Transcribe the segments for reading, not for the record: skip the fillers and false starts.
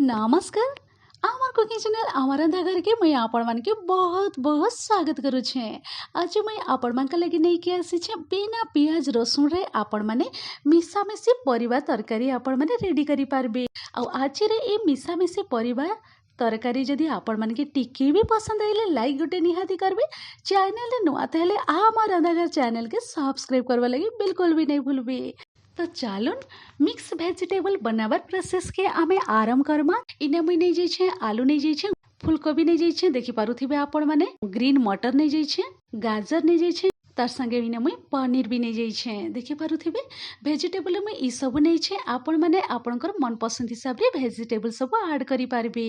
नमस्कार। आमार cooking channel आमार रंधा घर के मैं आपण मान के बहुत बहुत स्वागत करू छे। आज मैं आपण मान लगी नहीं के आसी छे बिना पियाज रसुन रे आपण माने मिशामिशी परिबा तरकारी आपण माने रेडी करी पारबे। आ आज रे ए मिशामिशी परिबा तरकारी जदि आपण मान के टिके भी पसंद आइले लाइक गुटे निहाती करबे। चैनल नुआ तले आमार रंधा घर चैनल के सब्सक्राइब करबा लगी बिल्कुल भी नहीं भूलबे। तो चलुन मिक्स वेजिटेबल बनावर प्रोसेस के आमे आरंभ करमा। इने मुई नहीं जाई छे आलू नहीं जाई छे, फूलकोबी नहीं जाई छे, देखि पारुथिबे आपण माने ग्रीन मटर नहीं जाई छे, गाजर नहीं जाई छे, तार संगे इने मुई पनीर भी नहीं जाई छे। देखि पारुथिबे वेजिटेबल मुई ई सब नहीं छे, आपण माने आपणकर मन पसंद हिसाब रे वेजिटेबल सब ऐड करि पारबे।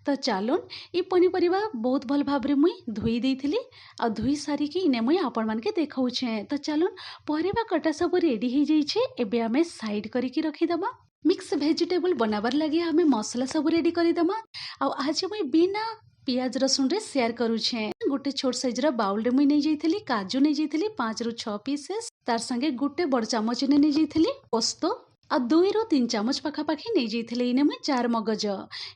तो चलुन ई पनीपरिबा बहुत भल भाबरे मुई धोई देइथिली आ धोई सारी कि इने मुई आपण मान के देखाउ छे। तो चलुन परिबा कटा सब रेडी हो जाई छे, एबे आमे साइड करि कि रखि दमा। मिक्स वेजिटेबल बनावर लगी आमे मसला सब रेडी करि दमा। आ आज मुई बिना पियाज रसुन रे शेयर करू छे। गोटे छोट साइज रा बाउल रे मुई नै जाइथिली काजू नै जाइथिली 5 रु 6 पीसेस, तार संगे गोटे बड़ चामच ने नै जाइथिली पोस्तो आ 2 रु 3 चामच पाखा पाखी नै जाइथिली इने मुई 4 मगज।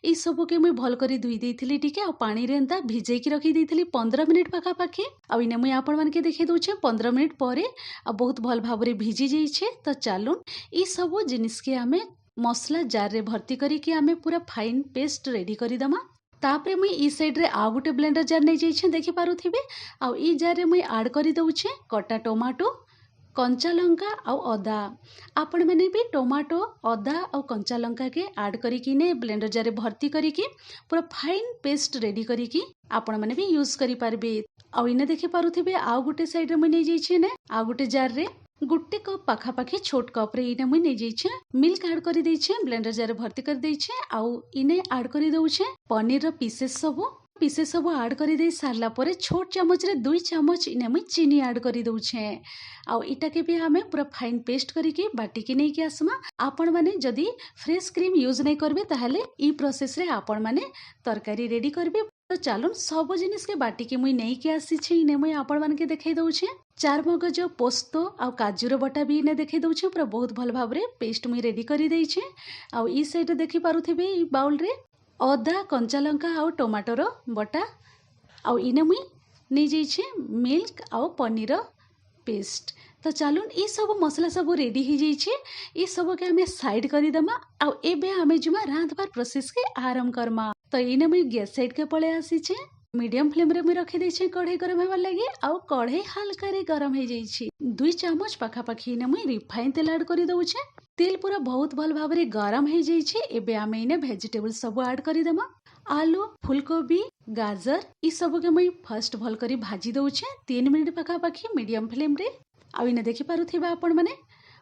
ई सब के मुई भल करी धुई देइथिली टिके आ पानी रे एंता भिजेई कि रखि देइथिली 15 मिनिट पाखा पाखी। आ इने मुई आपण मान के देखै दउ छे 15 मिनिट परे आ बहुत भल भाबरे भिजी जाई छे। तो चलुन ई सब जिनिस के आमे मसला जार रे भर्ती करी कि आमे पूरा फाइन पेस्ट रेडी करी दमा। तापरे मुई ई साइड रे आ गुटे ब्लेंडर जार नै जाई छे, देखि पारुथिबे। आ ई जार रे मुई ऐड करी दउ छे कटा टमाटो, कंचा लंका आ अदा। आपण माने भी टमाटो अदा और कंचा लंका के ऐड करी कि ने ब्लेंडर जार रे भर्ती करी कि पूरा फाइन पेस्ट रेडी करी कि आपण माने भी यूज करी पारबे। आ इने देखि पारुथिबे आ गुटे साइड रे मुई नै जाई छे ने आ गुटे जार रे गुटे कप पाखा पाखी छोट कप रे इने मुई नै जाई छे मिल्क ऐड करी दै छे, ब्लेंडर जार रे भर्ती कर दै छे। आ इने ऐड करी दउ छे पनीर रो पीसेस सब ऐड करी दे सारला परे छोट चामच रे 2 चामच इने मुई चीनी ऐड करी दउ छे। आ इटा के भी हमें पूरा फाइन पेस्ट करी के बाटी के नै के आसमा। आपण माने जदी फ्रेश क्रीम यूज नै करबे ताहले ई प्रोसेस रे आपण माने तरकारी रेडी करबे। तो चलुन सब जिनिस के बाटी के मुई नै के आसी छे इने मुई आपण मान के देखै दउ छे 4 मगज पोस्तो आ काजू रो बटा भी इने देखै दउ छे पूरा बहुत भल भाबरे पेस्ट मुई रेडी करी दै छे। आ ई साइड देखि पारुथिबे ई बाउल रे अदा कंचा लंका आ टमाटो रो बटा आ इने मुई नै जाई छे मिल्क आ पनीर पेस्ट। तो चलुन ई सब मसला सब रेडी हो जाई छे, ई सब के हमें साइड करी दमा। आ एबे हमें जुमा रांधबार प्रोसेस के आरंभ करमा। तो इने मुई गैस साइड के पळे आसी छे, मीडियम फ्लेम रे मुई रखि दै छे कढ़ाई गरम हेबार लागि। आ कढ़ाई हल्का रे गरम हो जाई छे 2 चामच पाखा पाखी इने मुई रिफाइन तेल ऐड करी दउ छे। तेल पूरा बहुत भल भाबरे गरम हो जाई छे, एबे आमे इने वेजिटेबल सब ऐड करी दमा। आलू फूलकोबी गाजर ई सब के मुई फर्स्ट भल करी भाजी दउ छे 3 मिनिट पाखा पाखी मीडियम फ्लेम रे। आ इने देखि पारुथिबे आपण माने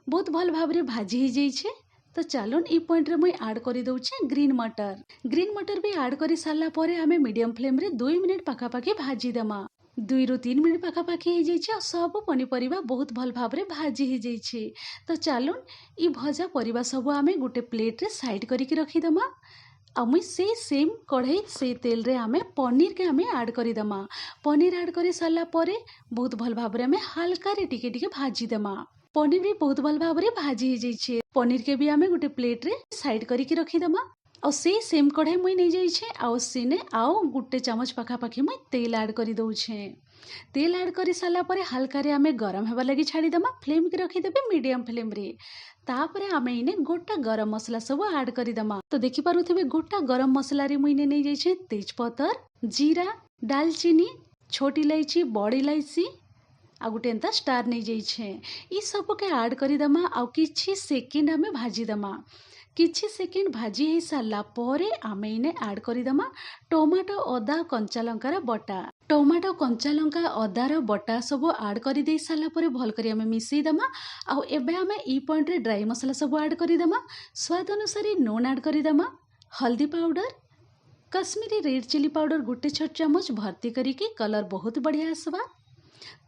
बहुत भल भाबरे भाजी हो जाई छे। तो चलुन ई पॉइंट रे मुई ऐड करी दउ छे ग्रीन मटर भी ऐड करी सारला परे हमें मीडियम फ्लेम रे 2 मिनिट पाखा पाखी भाजी दमा। 2 रु 3 मिनिट पाखा पाखी हो जाई छे और सब पनीपरिबा बहुत भल भाबरे भाजी हो जाई छे। तो चलुन ई भजा परिबा सब हमें गुटे प्लेट रे साइड करी कि रखि दमा। आ मुई से सेम कढ़ाई से तेल रे हमें पनीर के हमें ऐड करी दमा। पनीर ऐड करी सारला परे बहुत भल भाबरे हमें हल्का रे टिके टिके भाजी दमा। पनीर भी बहुत भल भाबरे भाजी हो जाई छे। पनीर के भी हमें गुटे प्लेट रे साइड करी कि रखि दमा। और से सेम कढ़ाई मुई नै जाई छे आ सीने आउ गुटे चामच पाखा पाखी मुई तेल ऐड करी दउ छे। तेल ऐड करी सारला परे हल्का रे हमें गरम हेबा लागि छाड़ी दमा। फ्लेम के रखि देबे मीडियम फ्लेम रे। तापरे हमें इने गोटा गरम मसला सब ऐड करी दमा। तो देखि पारुथिबे गोटा गरम मसला रे मुई नै जाई छे तेजपत्तर, जीरा, दालचीनी, छोटी इलायची, बड़ इलायची आ गुटे एंता स्टार नै जाई छे। ई सब के ऐड करी दमा आ किछि सेकेंड हमें भाजी दमा। किछि सेकेंड भाजी हे सारला परे आमे इने ऐड करी दमा टमाटो अदा कंचा लंका रा बटा। टमाटो कंचा लंका अदा रो बटा सब ऐड करी दे सारला परे भल करी हमें मिसई दमा। आ एबे हमें ई पॉइंट रे ड्राई मसाला सब ऐड करी दमा। स्वाद अनुसार नून ऐड करी दमा। हल्दी powder, Kashmiri red chilli powder गुटे छोट चामच भर्ती करी कि कलर बहुत बढ़िया आसबा।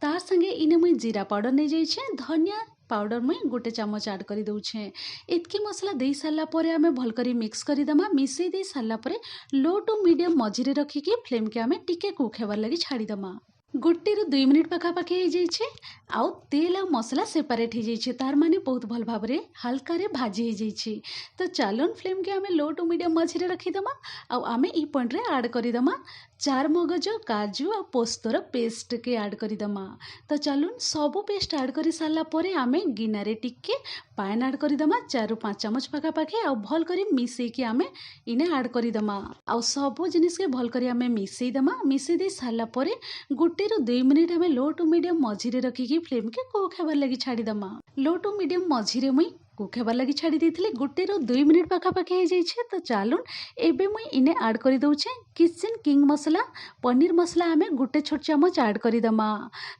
तार संगे इने मुई जीरा पाउडर नै जाई छे, धनिया पाउडर मुई गुटे चामच ऐड करी दउ छे। इतकी मसला दे सारला परे हमें भल करी मिक्स करी दमा। मिसई दे सारला परे लो टू मीडियम मझिरे रखी कि फ्लेम के हमें टिके कुक हेबार लागि छाड़ी दमा। गोटे रु 2 मिनिट पाखापाखि हो जाइए आउ तेल आ मसला सेपरेट हो जाइए तार माने बहुत भल भाव रे हल्का रे भाजी हो जाइए। तो चलन फ्लेम के आमे लो टू मीडियम मझिरे रखीदमा आउ आमे ई पॉइंट रे ऐड करीदमा चार मगज काजू आ पोस्तर पेस्ट के ऐड करीदमा। तो चलुन सबू पेस्ट ऐड करी सारा परे आमे गिनारे टिके पान ऐड करीदमा 4 ରୁ 5 चामच पाखापाखि आउ भल करी मिसई के आमे इने ऐड करीदमा आउ सबू जिनिस के भल करी आमे मिसई दमा। मिसई दे सारा परे गोटे रु 2 मिनिट आमे लो टू मीडियम मझिरे रखिकी फ्लेम के कुक हेबार लगी छाड़ीदमा। लो टू मीडियम मझिरे मुई कुक हेबार लगी छाड़ी देथिले गोटे रु 2 मिनिट पाखापाखि हो जाइए। तो चलुन एबे मुई इने ऐड करी दउछे किचन किंग मसला पनीर मसला आमे गोटे छोट चामच ऐड करीदमा।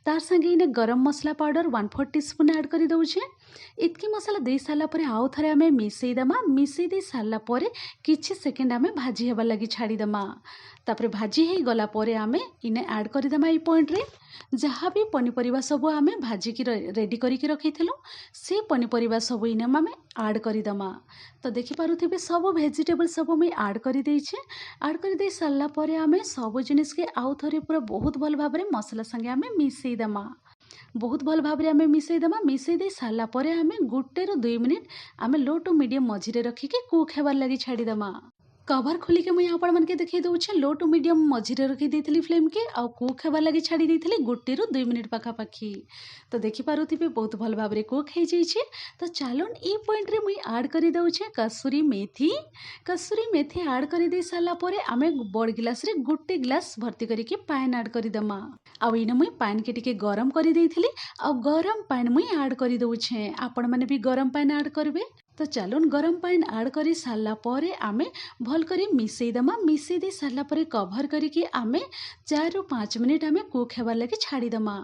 तार संगे इने गरम मसला पाउडर 1/4 टीस्पून ऐड करी दउछे। इतकी मसला दे सारा परे आउ थरे आमे मिसई दमा। मिसई दे सारा परे किछि सेकेंड आमे भाजी हेबार लगी छाड़ीदमा। तापरे भाजी हे गला परे आमे इने ऐड करीदमा। ई पॉइंट रे जहाँ भी पनीपरिया सब आमे भाजी की रेडी करिके रखिथिलु से पनीपरिया सब इने आमे ऐड करीदमा। तो देखि पारुथिबे सब वेजिटेबल सब मुई ऐड करी देइछे। ऐड करी दे सारा परे आमे सब जिनिस के आउ थरे पूरा बहुत भल भाव रे मसला संगे आमे मिसई दमा। बहुत भल भाव रे आमे मिसई दमा। मिसई दे सारा परे आमे गोटे रु 2 मिनिट आमे लो टू मीडियम मझिरे रखिके कुक हेबार लगी छाड़ीदमा। कवर खोली के मुई आपण मानके देखै दउछे लो टू मीडियम मझिरे रखी देथिली फ्लेम के आउ कुक हेबार लगी छाड़ी देथिली गोटे रु 2 मिनिट पाखापाखि। तो देखि पारुथिबे बहुत भल भाव रे कुक हे जाइए। तो चलुन ई पॉइंट रे मुई ऐड करी दउछे कसूरी मेथी। कसूरी मेथी ऐड करी दे सारा परे आमे बड़ गिलास रे गोटे गिलास भर्ती करिके पान ऐड करी दमा। आउ इने मुई पान के टिके गरम करी देथिली आउ गरम पान मुई ऐड करी दउछे। आपण माने भी गरम पान ऐड करबे। तो चलुन गरम पान ऐड करी सारा परे आमे भल करी मिसई दमा। मिसई दे सारा परे कभर करिके आमे 4 ରୁ 5 मिनिट आमे कुक हेबार लगी छाड़ी दमा।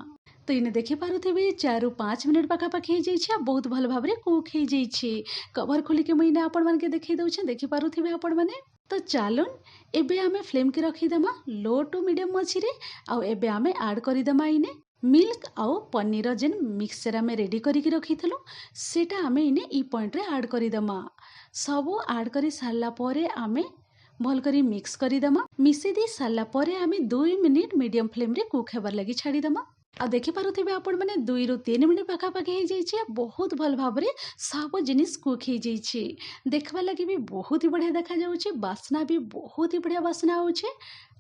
तो इने देखि पारुथिबे 4 ରୁ 5 मिनिट पाखापाखि हो जाइए बहुत भल भाव रे कुक हो जाइए। कभर खोली के मुई इने आपण मानके देखै दउछे देखि पारुथिबे आपण माने। तो चलुन एबे आमे फ्लेम के रखीदमा लो टू मीडियम मझिरे आउ एबे आमे ऐड करीदमा इने मिल्क आउ पनीर जेन मिक्सचर आमे रेडी करिके रखिथिलु सेटा आमे इने ई पॉइंट रे ऐड करीदमा। सबू ऐड करी सारा परे आमे भल करी मिक्स करीदमा। मिसई दे सारा परे आमे 2 मिनिट मीडियम फ्लेम रे कुक हेबार लगी छाड़ीदमा। आ देखि पारुथिबे आपण माने 2 ରୁ 3 मिनिट पाखापाखि हो जाइए बहुत भल भाव रे सब जिनिस कुक हो जाइए। देखबा लगी भी बहुत ही बढ़िया देखा जाउछे बास्ना भी बहुत ही बढ़िया बास्ना आउछे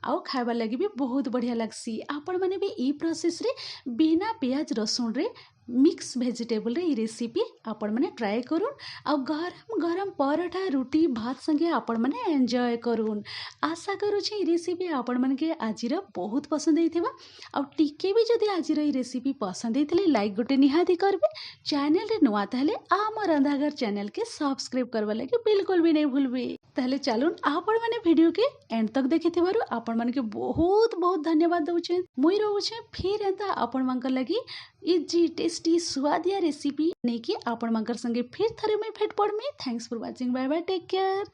आउ खाइबार लगी भी बहुत बढ़िया लगसी। आपण माने भी ई प्रोसेस रे बिना प्याज रसुन रे मिक्स वेजिटेबल रे ई रेसिपी आपण माने ट्राई करूँ आउ गरम गरम पराठा रुटी भात संगे आपण माने एंजॉय करूँ। आशा करूँ रेसिपी आपण मानके आजिर बहुत पसंद होइथिबा आउ टिके भी जदि आजिर ई रेसिपी पसंद होइथिले लाइक गोटे निहाती करबे। चैनल रे नुआ ताहले आम रंधाघर चैनल के सब्सक्राइब करबा लगी बिल्कुल भी नहीं भूलबे। ताहले चलुन आपण माने वीडियो के एंड तक देखिथिबारु आपण मानके बहुत बहुत धन्यवाद दउछे। मुई रहउछे फिर एंता आपण मानकर लगी इजी टेस्टी स्वादिया रेसिपी नेकी आपण मानकर संगे फिर थरे मैं भेट पड़मी। Thanks for watching bye bye take care.